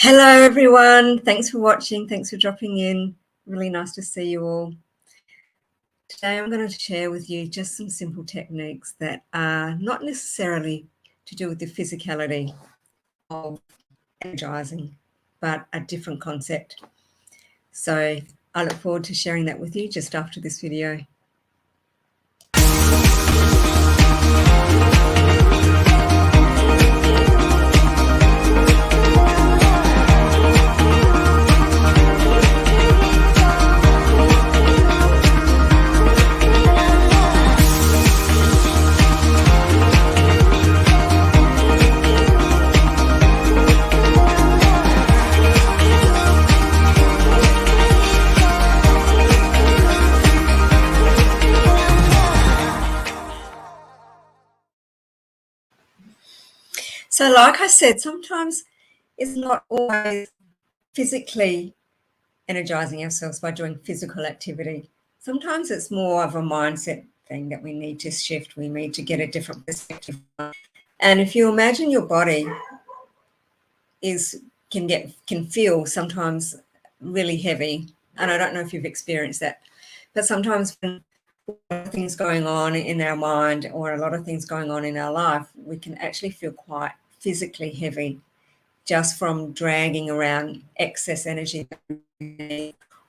Hello, everyone. Thanks for watching. Thanks for dropping in. Really nice to see you all. Today, I'm going to share with you just some simple techniques that are not necessarily to do with the physicality of energizing, but a different concept. So I look forward to sharing that with you just after this video. So like I said, sometimes it's not always physically energizing ourselves by doing physical activity. Sometimes it's more of a mindset thing that we need to shift. We need to get a different perspective. And if you imagine your body can feel sometimes really heavy, and I don't know if you've experienced that, but sometimes when things going on in our mind or a lot of things going on in our life, we can actually feel quite physically heavy just from dragging around excess energy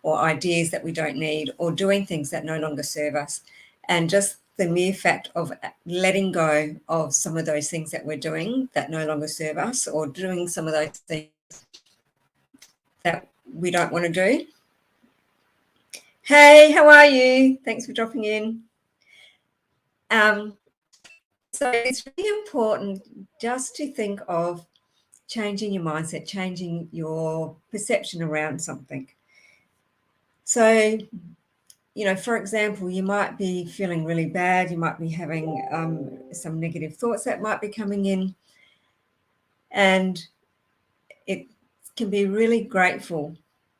or ideas that we don't need or doing things that no longer serve us. And just the mere fact of letting go of some of those things that we're doing that no longer serve us, or doing some of those things that we don't want to do. Hey, how are you? Thanks for dropping in. So it's really important just to think of changing your mindset, changing your perception around something. So, for example, you might be feeling really bad. You might be having some negative thoughts that might be coming in. And it can be really grateful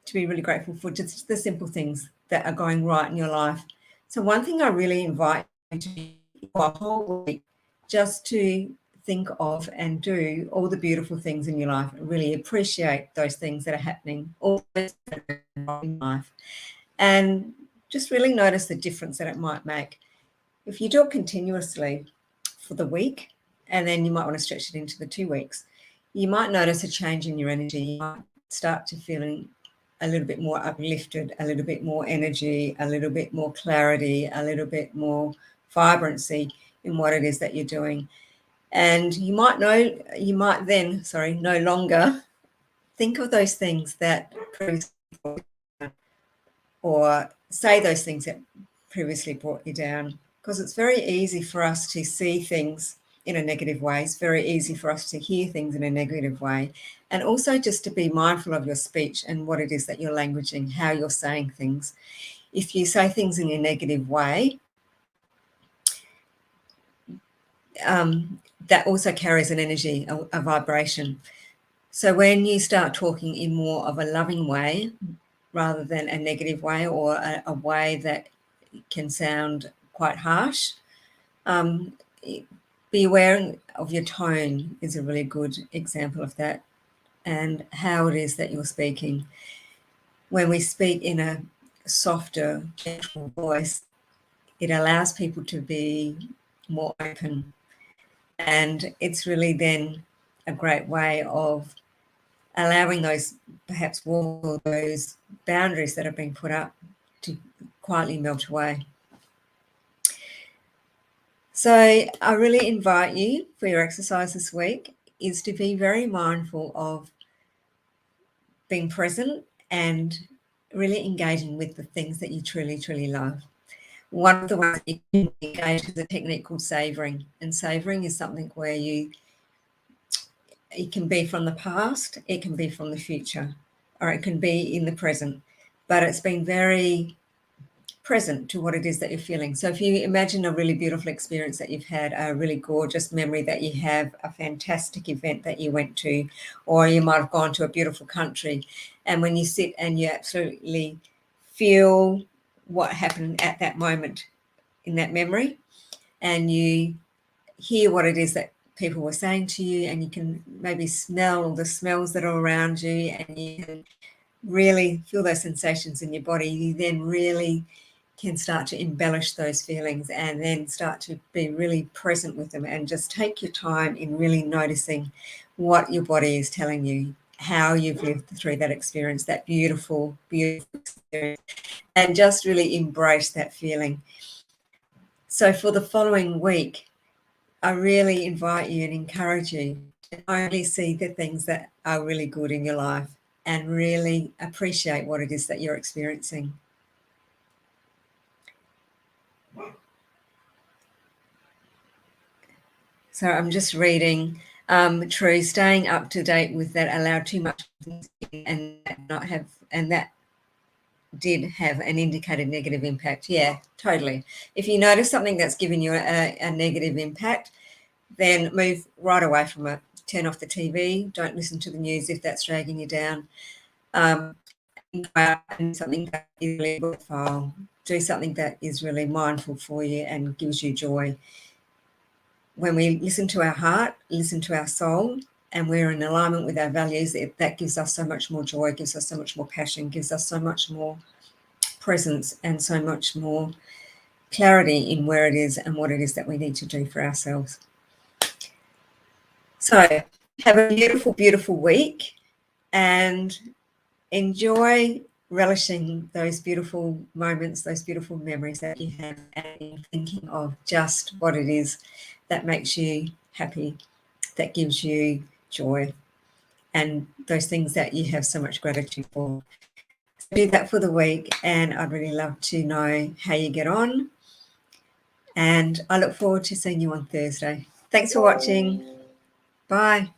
for just the simple things that are going right in your life. So one thing I really invite you to do for a whole week, just to think of and do all the beautiful things in your life, really appreciate those things that are happening all in life, and just really notice the difference that it might make. If you do it continuously for the week, and then you might want to stretch it into the 2 weeks, you might notice a change in your energy. You might start to feeling a little bit more uplifted, a little bit more energy, a little bit more clarity, a little bit more vibrancy in what it is that you're doing. And you might then no longer think of those things that previously, or say those things that previously brought you down, because it's very easy for us to see things in a negative way. It's very easy for us to hear things in a negative way, and also just to be mindful of your speech and what it is that you're languaging, how you're saying things. If you say things in a negative way, that also carries an energy, a vibration. So when you start talking in more of a loving way rather than a negative way, or a way that can sound quite harsh, be aware of your tone is a really good example of that, and how it is that you're speaking. When we speak in a softer, gentle voice, it allows people to be more open. And it's really then a great way of allowing those perhaps walls or those boundaries that have been put up to quietly melt away. So I really invite you, for your exercise this week, is to be very mindful of being present and really engaging with the things that you truly, truly love. One of the ways you can engage is a technique called savoring. And savoring is something where it can be from the past, it can be from the future, or it can be in the present, but it's been very present to what it is that you're feeling. So if you imagine a really beautiful experience that you've had, a really gorgeous memory that you have, a fantastic event that you went to, or you might have gone to a beautiful country, and when you sit and you absolutely feel what happened at that moment in that memory, and you hear what it is that people were saying to you, and you can maybe smell all the smells that are around you, and you can really feel those sensations in your body. You then really can start to embellish those feelings and then start to be really present with them, and just take your time in really noticing what your body is telling you, how you've lived through that experience, that beautiful, beautiful experience, and just really embrace that feeling. So for the following week, I really invite you and encourage you to only see the things that are really good in your life and really appreciate what it is that you're experiencing. So I'm just reading, True, staying up to date with that allowed too much and not have, and that did have an indicated negative impact. Yeah, totally. If you notice something that's giving you a negative impact, then move right away from it. Turn off the TV. Don't listen to the news if that's dragging you down. And something that is really worthwhile. Do something that is really mindful for you and gives you joy. When we listen to our heart, listen to our soul, and we're in alignment with our values, that gives us so much more joy, gives us so much more passion, gives us so much more presence and so much more clarity in where it is and what it is that we need to do for ourselves. So have a beautiful, beautiful week, and enjoy relishing those beautiful moments, those beautiful memories that you have, and thinking of just what it is that makes you happy, that gives you joy, and those things that you have so much gratitude for. So do that for the week, and I'd really love to know how you get on. And I look forward to seeing you on Thursday. Thanks for watching. Bye.